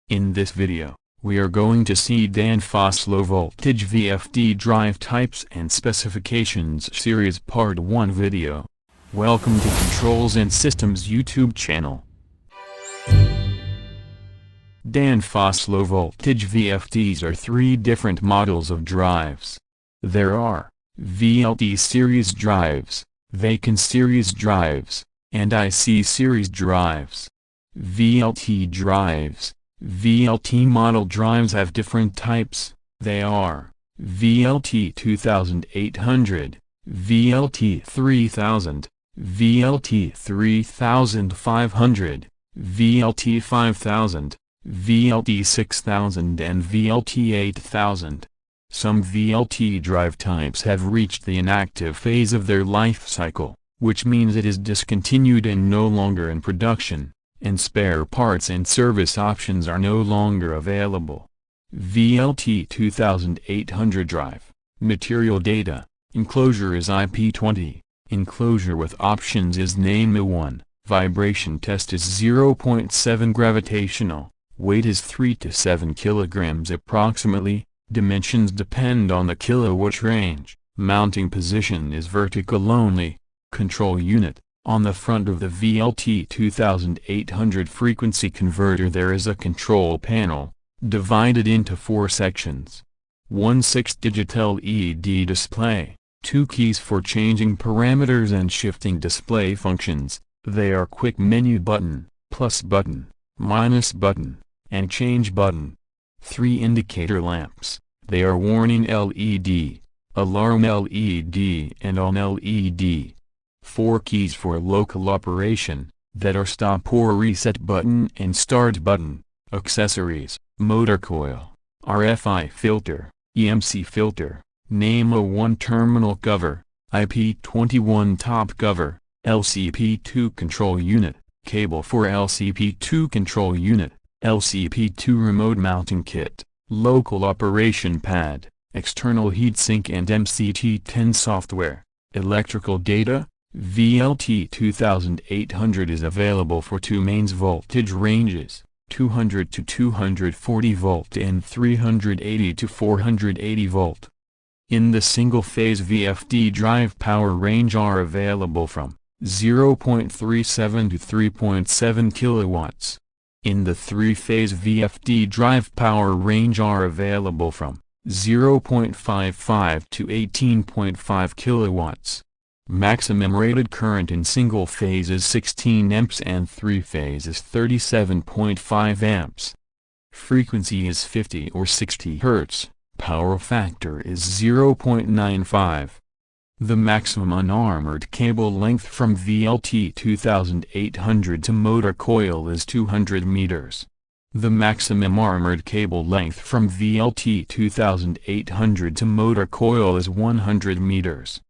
In this video, we are going to see Danfoss Low Voltage VFD drive types and specifications series part 1 video. Welcome to Controls and Systems YouTube channel. Danfoss Low Voltage VFDs are 3 different models of drives. There are VLT series drives, Vacuum series drives, and IC series drives. VLT drives. VLT model drives have different types. They are VLT 2800, VLT 3000, VLT 3500, VLT 5000, VLT 6000 and VLT 8000. Some VLT drive types have reached the inactive phase of their life cycle, which means it is discontinued and no longer in production, and spare parts and service options are no longer available. VLT 2800 drive. Material data. Enclosure is IP20. Enclosure with options is NAMA1. Vibration test is 0.7 gravitational. Weight is 3 to 7 kilograms approximately. Dimensions depend on the kilowatt range. Mounting position is vertical only. Control unit. On the front of the VLT 2800 frequency converter there is a control panel, divided into 4 sections. 1 6-digit LED display, 2 keys for changing parameters and shifting display functions. They are quick menu button, plus button, minus button, and change button. 3 indicator lamps. They are warning LED, alarm LED and on LED. 4 keys for local operation, that are stop or reset button and start button. Accessories, motor coil, RFI filter, EMC filter, NAMA1 terminal cover, IP21 top cover, LCP2 control unit, cable for LCP2 control unit, LCP2 remote mounting kit, local operation pad, external heatsink and MCT10 software. Electrical data. VLT 2800 is available for 2 mains voltage ranges, 200 to 240 volt and 380 to 480 volt. In the single-phase VFD drive power range are available from 0.37 to 3.7 kilowatts. In the 3-phase VFD drive power range are available from 0.55 to 18.5 kilowatts. Maximum rated current in single phase is 16 amps and 3 phase is 37.5 amps. Frequency is 50 or 60 Hz, power factor is 0.95. The maximum unarmored cable length from VLT 2800 to motor coil is 200 meters. The maximum armored cable length from VLT 2800 to motor coil is 100 meters.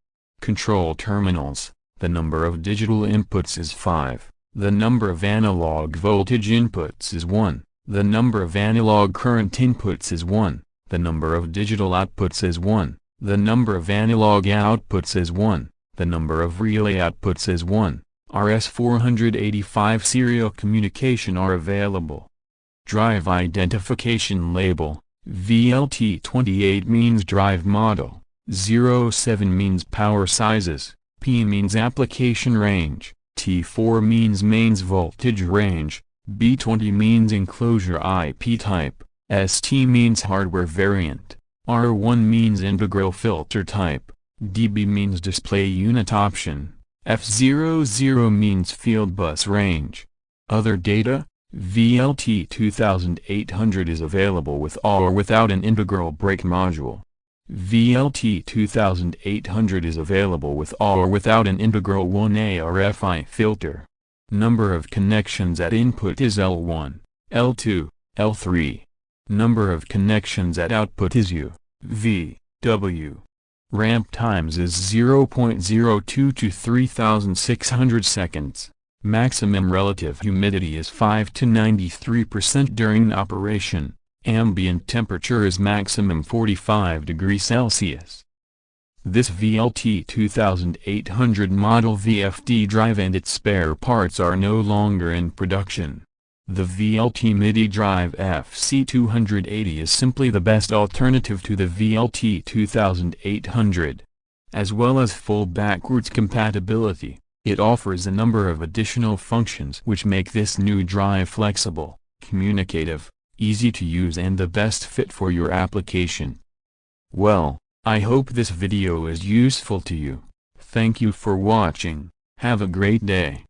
Control terminals. The number of digital inputs is 5. The number of analog voltage inputs is 1. The number of analog current inputs is 1. The number of digital outputs is 1. The number of analog outputs is 1. The number of relay outputs is 1. RS485 serial communication are available. Drive identification label. VLT28 means drive model. 07 means power sizes, P means application range, T4 means mains voltage range, B20 means enclosure IP type, ST means hardware variant, R1 means integral filter type, DB means display unit option, F00 means field bus range. Other data. VLT 2800 is available with or without an integral brake module. VLT 2800 is available with or without an integral 1A RFI filter. Number of connections at input is L1, L2, L3. Number of connections at output is U, V, W. Ramp times is 0.02 to 3600 seconds. Maximum relative humidity is 5 to 93% during operation. Ambient temperature is maximum 45 degrees Celsius. This VLT 2800 model VFD drive and its spare parts are no longer in production. The VLT MIDI drive FC280 is simply the best alternative to the VLT 2800. As well as full backwards compatibility, it offers a number of additional functions which make this new drive flexible, communicative, easy to use and the best fit for your application. Well, I hope this video is useful to you. Thank you for watching. Have a great day.